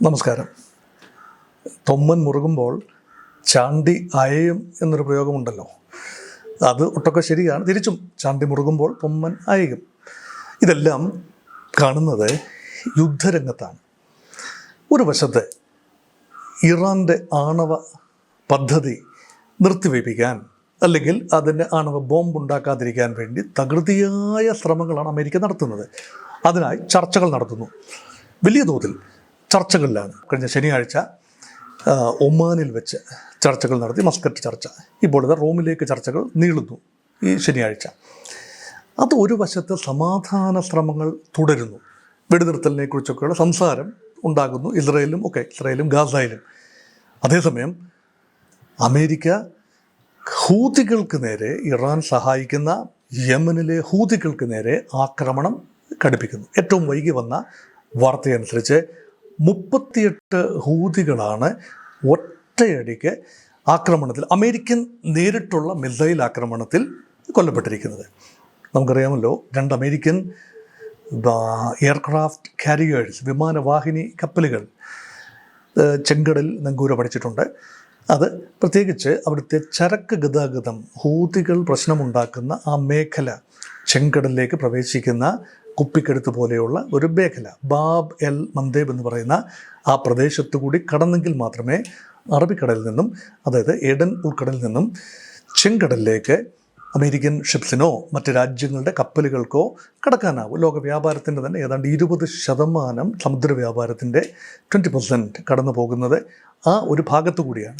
നമസ്കാരം. തൊമ്മൻ മുറുകുമ്പോൾ ചാണ്ടി അയയും എന്നൊരു പ്രയോഗമുണ്ടല്ലോ. അത് ഒട്ടൊക്കെ ശരിയാണ്. തിരിച്ചും ചാണ്ടി മുറുകുമ്പോൾ തൊമ്മൻ അയയും. ഇതെല്ലാം കാണുന്നത് യുദ്ധരംഗത്താണ്. ഒരു വശത്ത് ഇറാൻ്റെ ആണവ പദ്ധതി നിർത്തിവയ്പ്പിക്കാൻ അല്ലെങ്കിൽ അതിൻ്റെ ആണവ ബോംബ് ഉണ്ടാക്കാതിരിക്കാൻ വേണ്ടി തകൃതിയായ ശ്രമങ്ങളാണ് അമേരിക്ക നടത്തുന്നത്. അതിനായി ചർച്ചകൾ നടത്തുന്നു. വലിയ തോതിൽ ചർച്ചകളിലാണ്. കഴിഞ്ഞ ശനിയാഴ്ച ഒമാനിൽ വെച്ച് ചർച്ചകൾ നടത്തി, മസ്കറ്റ് ചർച്ച. ഇപ്പോൾ ഇത് റോമിലേക്ക് ചർച്ചകൾ നീളുന്നു ഈ ശനിയാഴ്ച. അത് ഒരു വശത്ത് സമാധാന ശ്രമങ്ങൾ തുടരുന്നു. വെടിനിർത്തലിനെ കുറിച്ചൊക്കെയുള്ള സംസാരം ഉണ്ടാകുന്നു ഇസ്രയേലും ഗാസയിലും. അതേസമയം അമേരിക്ക ഹൂതികൾക്ക് നേരെ, ഇറാൻ സഹായിക്കുന്ന യമനിലെ ഹൂതികൾക്ക് നേരെ ആക്രമണം കടുപ്പിക്കുന്നു. ഏറ്റവും വൈകി വന്ന വാർത്തയനുസരിച്ച് 38 ഹൂതികളാണ് ഒറ്റയടിക്ക് ആക്രമണത്തിൽ, അമേരിക്കൻ നേരിട്ടുള്ള മിസൈൽ ആക്രമണത്തിൽ കൊല്ലപ്പെട്ടിരിക്കുന്നത്. നമുക്കറിയാമല്ലോ, 2 അമേരിക്കൻ എയർക്രാഫ്റ്റ് കാരിയേഴ്സ്, വിമാനവാഹിനി കപ്പലുകൾ ചെങ്കടൽ നങ്കൂര പഠിച്ചിട്ടുണ്ട്. അത് പ്രത്യേകിച്ച് അവിടുത്തെ ചരക്ക് ഗതാഗതം, ഹൂതികൾ പ്രശ്നമുണ്ടാക്കുന്ന ആ മേഖല, ചെങ്കടലിലേക്ക് പ്രവേശിക്കുന്ന കുപ്പിക്കടുത്ത് പോലെയുള്ള ഒരു മേഖല, ബാബ് എൽ മന്ദേബ് എന്ന് പറയുന്ന ആ പ്രദേശത്തു കൂടി കടന്നെങ്കിൽ മാത്രമേ അറബിക്കടലിൽ നിന്നും, അതായത് ഏഡൻ ഉൾക്കടലിൽ നിന്നും ചെങ്കടലിലേക്ക് അമേരിക്കൻ ഷിപ്സിനോ മറ്റ് രാജ്യങ്ങളുടെ കപ്പലുകൾക്കോ കടക്കാനാവും. ലോക വ്യാപാരത്തിൻ്റെ തന്നെ ഏതാണ്ട് 20% സമുദ്ര വ്യാപാരത്തിൻ്റെ 20% കടന്നു പോകുന്നത് ആ ഒരു ഭാഗത്തു കൂടിയാണ്.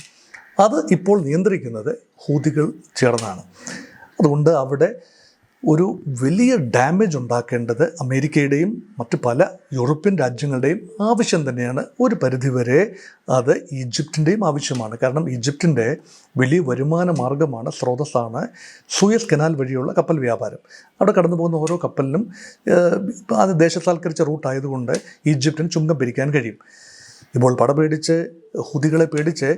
അത് ഇപ്പോൾ നിയന്ത്രിക്കുന്നത് ഹൂതികൾ ചേർന്നാണ്. അതുകൊണ്ട് അവിടെ ഒരു വലിയ ഡാമേജ് ഉണ്ടാക്കേണ്ടത് അമേരിക്കയുടെയും മറ്റ് പല യൂറോപ്യൻ രാജ്യങ്ങളുടെയും ആവശ്യം തന്നെയാണ്. ഒരു പരിധിവരെ അത് ഈജിപ്തിൻ്റെയും ആവശ്യമാണ്. കാരണം ഈജിപ്തിൻ്റെ വലിയ വരുമാന മാർഗമാണ്, സ്രോതസ്സാണ് സൂയസ് കനാൽ വഴിയുള്ള കപ്പൽ വ്യാപാരം. അവിടെ കടന്നു പോകുന്ന ഓരോ കപ്പലിനും അത് ദേശസാൽക്കരിച്ച റൂട്ടായതുകൊണ്ട് ഈജിപ്തിന് ചുങ്കം പിരിക്കാൻ കഴിയും. ഇപ്പോൾ പേടിച്ച്, ഹുതികളെ പേടിച്ച്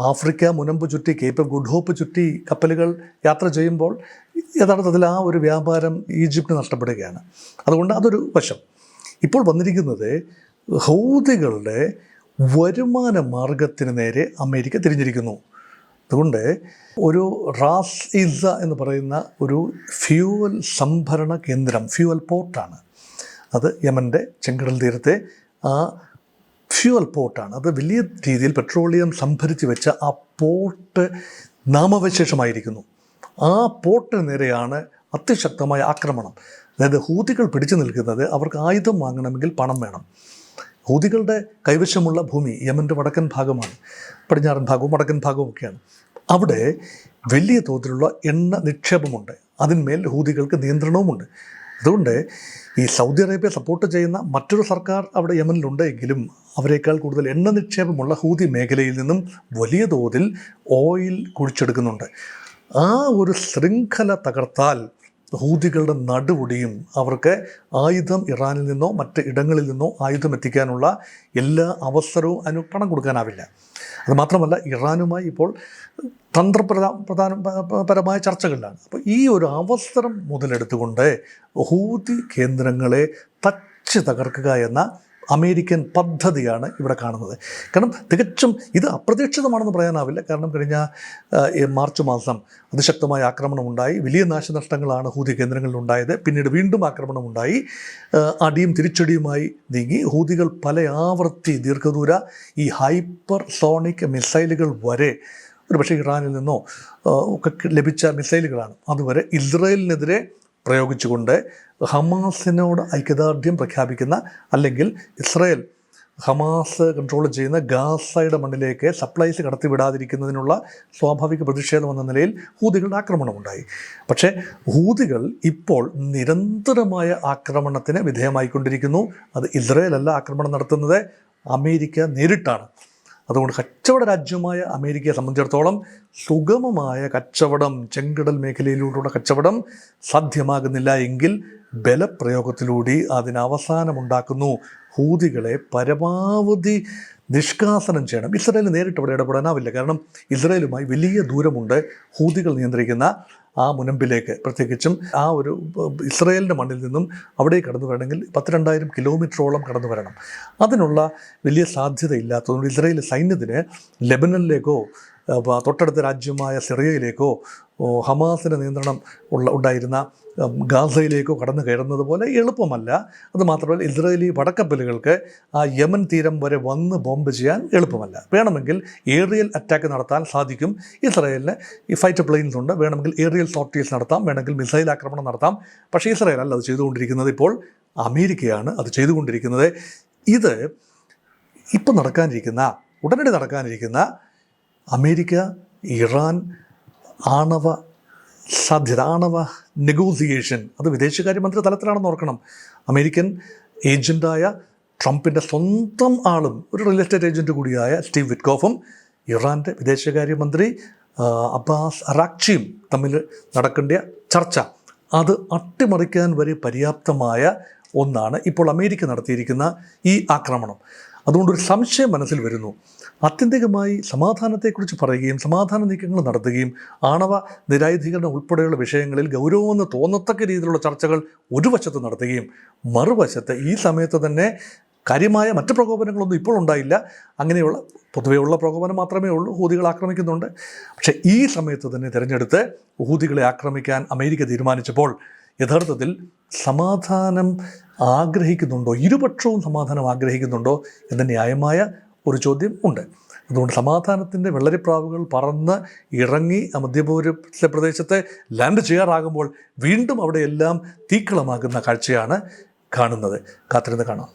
ആഫ്രിക്ക മുനമ്പ് ചുറ്റി, കേപ്പ് ഗുഡ് ഹോപ്പ് ചുറ്റി കപ്പലുകൾ യാത്ര ചെയ്യുമ്പോൾ യഥാർത്ഥത്തിൽ ആ ഒരു വ്യാപാരം ഈജിപ്തിന് നഷ്ടപ്പെടുകയാണ്. അതുകൊണ്ട് അതൊരു വശം. ഇപ്പോൾ വന്നിരിക്കുന്നത് ഹൂതികളുടെ വരുമാന മാർഗത്തിന് നേരെ അമേരിക്ക തിരിഞ്ഞിരിക്കുന്നു. അതുകൊണ്ട് ഒരു റാസ് ഇസ എന്ന് പറയുന്ന ഒരു ഫ്യൂവൽ സംഭരണ കേന്ദ്രം, ഫ്യൂവൽ പോർട്ടാണ് അത്. യമൻ്റെ ചെങ്കടൽ തീരത്തെ ആ ഫ്യൂവൽ പോർട്ടാണ് അത്. വലിയ രീതിയിൽ പെട്രോളിയം സംഭരിച്ച് വെച്ച ആ പോർട്ട് നാമവിശേഷമായിരിക്കുന്നു. ആ പോർട്ടിന് നേരെയാണ് അതിശക്തമായ ആക്രമണം. അതായത് ഹൂതികൾ പിടിച്ചു നിൽക്കുന്നത്, അവർക്ക് ആയുധം വാങ്ങണമെങ്കിൽ പണം വേണം. ഹൂതികളുടെ കൈവശമുള്ള ഭൂമി യമൻ്റെ വടക്കൻ ഭാഗമാണ്, പടിഞ്ഞാറൻ ഭാഗവും വടക്കൻ ഭാഗവും ഒക്കെയാണ്. അവിടെ വലിയ തോതിലുള്ള എണ്ണ നിക്ഷേപമുണ്ട്. അതിന്മേൽ ഹൂതികൾക്ക് നിയന്ത്രണവുമുണ്ട്. അതുകൊണ്ട് ഈ സൗദി അറേബ്യ സപ്പോർട്ട് ചെയ്യുന്ന മറ്റൊരു സർക്കാർ അവിടെ യമനിലുണ്ടെങ്കിലും അവരെക്കാൾ കൂടുതൽ എണ്ണ നിക്ഷേപമുള്ള ഹൂതി മേഖലയിൽ നിന്നും വലിയ തോതിൽ ഓയിൽ കുഴിച്ചെടുക്കുന്നുണ്ട്. ആ ഒരു ശൃംഖല തകർത്താൽ ഹൂതികളുടെ നടുവൊടിയും. അവർക്ക് ആയുധം ഇറാനിൽ നിന്നോ മറ്റ് ഇടങ്ങളിൽ നിന്നോ ആയുധം എത്തിക്കാനുള്ള എല്ലാ അവസരവും അതിന് പണം കൊടുക്കാനാവില്ല. അതുമാത്രമല്ല, ഇറാനുമായി ഇപ്പോൾ തന്ത്രപരമായ ചർച്ചകളിലാണ്. അപ്പോൾ ഈ ഒരു അവസരം മുതലെടുത്തുകൊണ്ട് ഹൂതി കേന്ദ്രങ്ങളെ തച്ച് തകർക്കുക എന്ന അമേരിക്കൻ പദ്ധതിയാണ് ഇവിടെ കാണുന്നത്. കാരണം തികച്ചും ഇത് അപ്രതീക്ഷിതമാണെന്ന് പറയാനാവില്ല. കാരണം കഴിഞ്ഞ മാർച്ച് മാസം അതിശക്തമായ ആക്രമണമുണ്ടായി. വലിയ നാശനഷ്ടങ്ങളാണ് ഹൂതി കേന്ദ്രങ്ങളിലുണ്ടായത്. പിന്നീട് വീണ്ടും ആക്രമണമുണ്ടായി. അടിയും തിരിച്ചടിയുമായി നീങ്ങി. ഹൂതികൾ പല ആവർത്തി ദീർഘദൂര ഈ ഹൈപ്പർ സോണിക് മിസൈലുകൾ വരെ, ഒരു പക്ഷേ ഇറാനിൽ നിന്നോ ഒക്കെ ലഭിച്ച മിസൈലുകളാണ്, അതുവരെ ഇസ്രയേലിനെതിരെ പ്രയോഗിച്ചുകൊണ്ട് ഹമാസിനോട് ഐക്യദാർഢ്യം പ്രഖ്യാപിക്കുന്ന, അല്ലെങ്കിൽ ഇസ്രയേൽ ഹമാസ് കൺട്രോൾ ചെയ്യുന്ന ഗാസയുടെ മണ്ണിലേക്ക് സപ്ലൈസ് കടത്തിവിടാതിരിക്കുന്നതിനുള്ള സ്വാഭാവിക പ്രതിഷേധം എന്ന നിലയിൽ ഹൂതികളുടെ ആക്രമണമുണ്ടായി. പക്ഷേ ഹൂതികൾ ഇപ്പോൾ നിരന്തരമായ ആക്രമണത്തിന് വിധേയമായിക്കൊണ്ടിരിക്കുന്നു. അത് ഇസ്രയേലല്ല ആക്രമണം നടത്തുന്നത്, അമേരിക്ക നേരിട്ടാണ്. അതുകൊണ്ട് കച്ചവട രാജ്യമായ അമേരിക്കയെ സംബന്ധിച്ചിടത്തോളം സുഗമമായ കച്ചവടം, ചെങ്കടൽ മേഖലയിലൂടെയുള്ള കച്ചവടം സാധ്യമാകുന്നില്ല എങ്കിൽ ബലപ്രയോഗത്തിലൂടെ അതിന് അവസാനമുണ്ടാക്കുന്നു. ഹൂതികളെ പരമാവധി നിഷ്കാസനം ചെയ്യണം. ഇസ്രയേൽ നേരിട്ട് അവിടെ ഇടപെടാനാവില്ല. കാരണം ഇസ്രയേലുമായി വലിയ ദൂരമുണ്ട് ഹൂതികൾ നിയന്ത്രിക്കുന്ന ആ മുനമ്പിലേക്ക്, പ്രത്യേകിച്ചും ആ ഒരു ഇസ്രയേലിൻ്റെ മണ്ണിൽ നിന്നും അവിടേക്ക് കടന്നു വരണമെങ്കിൽ 12,000 കിലോമീറ്ററോളം കടന്നു വരണം. അതിനുള്ള വലിയ സാധ്യതയില്ലാത്തതുകൊണ്ട് ഇസ്രയേൽ സൈന്യത്തിന് ലെബനനിലേക്കോ തൊട്ടടുത്ത രാജ്യമായ സിറിയയിലേക്കോ ഹമാസിൻ്റെ നിയന്ത്രണം ഉണ്ടായിരുന്ന ഗാസയിലേക്കോ കടന്നു കയറുന്നത് പോലെ എളുപ്പമല്ല. അതുമാത്രമല്ല, ഇസ്രായേലി പടക്കപ്പലുകൾക്ക് ആ യമൻ തീരം വരെ വന്ന് ബോംബ് ചെയ്യാൻ എളുപ്പമല്ല. വേണമെങ്കിൽ ഏറിയൽ അറ്റാക്ക് നടത്താൻ സാധിക്കും ഇസ്രായേലിന്. ഈ ഫൈറ്റർ പ്ലെയിൻസ് ഉണ്ട്, വേണമെങ്കിൽ ഏറിയൽ സോർട്ടീസ് നടത്താം, വേണമെങ്കിൽ മിസൈൽ ആക്രമണം നടത്താം. പക്ഷേ ഇസ്രായേൽ അല്ല അത് ചെയ്തുകൊണ്ടിരിക്കുന്നത്, ഇപ്പോൾ അമേരിക്കയാണ് അത് ചെയ്തുകൊണ്ടിരിക്കുന്നത്. ഇത് ഇപ്പം ഉടനടി നടക്കാനിരിക്കുന്ന അമേരിക്ക ഇറാൻ ആണവ നെഗോസിയേഷൻ, അത് വിദേശകാര്യമന്ത്രി തലത്തിലാണെന്ന് ഓർക്കണം. അമേരിക്കൻ ഏജൻറ്റായ ട്രംപിൻ്റെ സ്വന്തം ആളും ഒരു റിയൽ എസ്റ്റേറ്റ് ഏജൻറ്റ് കൂടിയായ സ്റ്റീവ് വിറ്റ്കോഫും ഇറാൻ്റെ വിദേശകാര്യമന്ത്രി അബ്ബാസ് അറാക്ചിയും തമ്മിൽ നടക്കേണ്ട ചർച്ച, അത് അട്ടിമറിക്കാൻ വരെ പര്യാപ്തമായ ഒന്നാണ് ഇപ്പോൾ അമേരിക്ക നടത്തിയിരിക്കുന്ന ഈ ആക്രമണം. അതുകൊണ്ടൊരു സംശയം മനസ്സിൽ വരുന്നു. ആത്യന്തികമായി സമാധാനത്തെക്കുറിച്ച് പറയുകയും സമാധാന നീക്കങ്ങൾ നടത്തുകയും ആണവ നിരായുധീകരണം ഉൾപ്പെടെയുള്ള വിഷയങ്ങളിൽ ഗൗരവമെന്ന് തോന്നത്തക്ക രീതിയിലുള്ള ചർച്ചകൾ ഒരു വശത്ത് നടത്തുകയും മറുവശത്ത് ഈ സമയത്ത് തന്നെ കാര്യമായ മറ്റ് പ്രകോപനങ്ങളൊന്നും ഇപ്പോൾ ഉണ്ടായില്ല. അങ്ങനെയുള്ള പൊതുവെയുള്ള പ്രകോപനം മാത്രമേ ഉള്ളൂ. ഹൂതികൾ ആക്രമിക്കുന്നുണ്ട്. പക്ഷേ ഈ സമയത്ത് തന്നെ തിരഞ്ഞെടുത്ത് ഹൂതികളെ ആക്രമിക്കാൻ അമേരിക്ക തീരുമാനിച്ചപ്പോൾ യഥാർത്ഥത്തിൽ സമാധാനം ആഗ്രഹിക്കുന്നുണ്ടോ, ഇരുപക്ഷവും സമാധാനം ആഗ്രഹിക്കുന്നുണ്ടോ എന്ന ന്യായമായ ഒരു ചോദ്യം ഉണ്ട്. അതുകൊണ്ട് സമാധാനത്തിൻ്റെ വെള്ളരിപ്രാവുകൾ പറന്ന് ഇറങ്ങി മധ്യപൂർവ്വ പ്രദേശത്തെ ലാൻഡ് ചെയ്യാറാകുമ്പോൾ വീണ്ടും അവിടെയെല്ലാം തീക്കളമാകുന്ന കാഴ്ചയാണ് കാണുന്നത്. കാത്തിരുന്ന് കാണാം.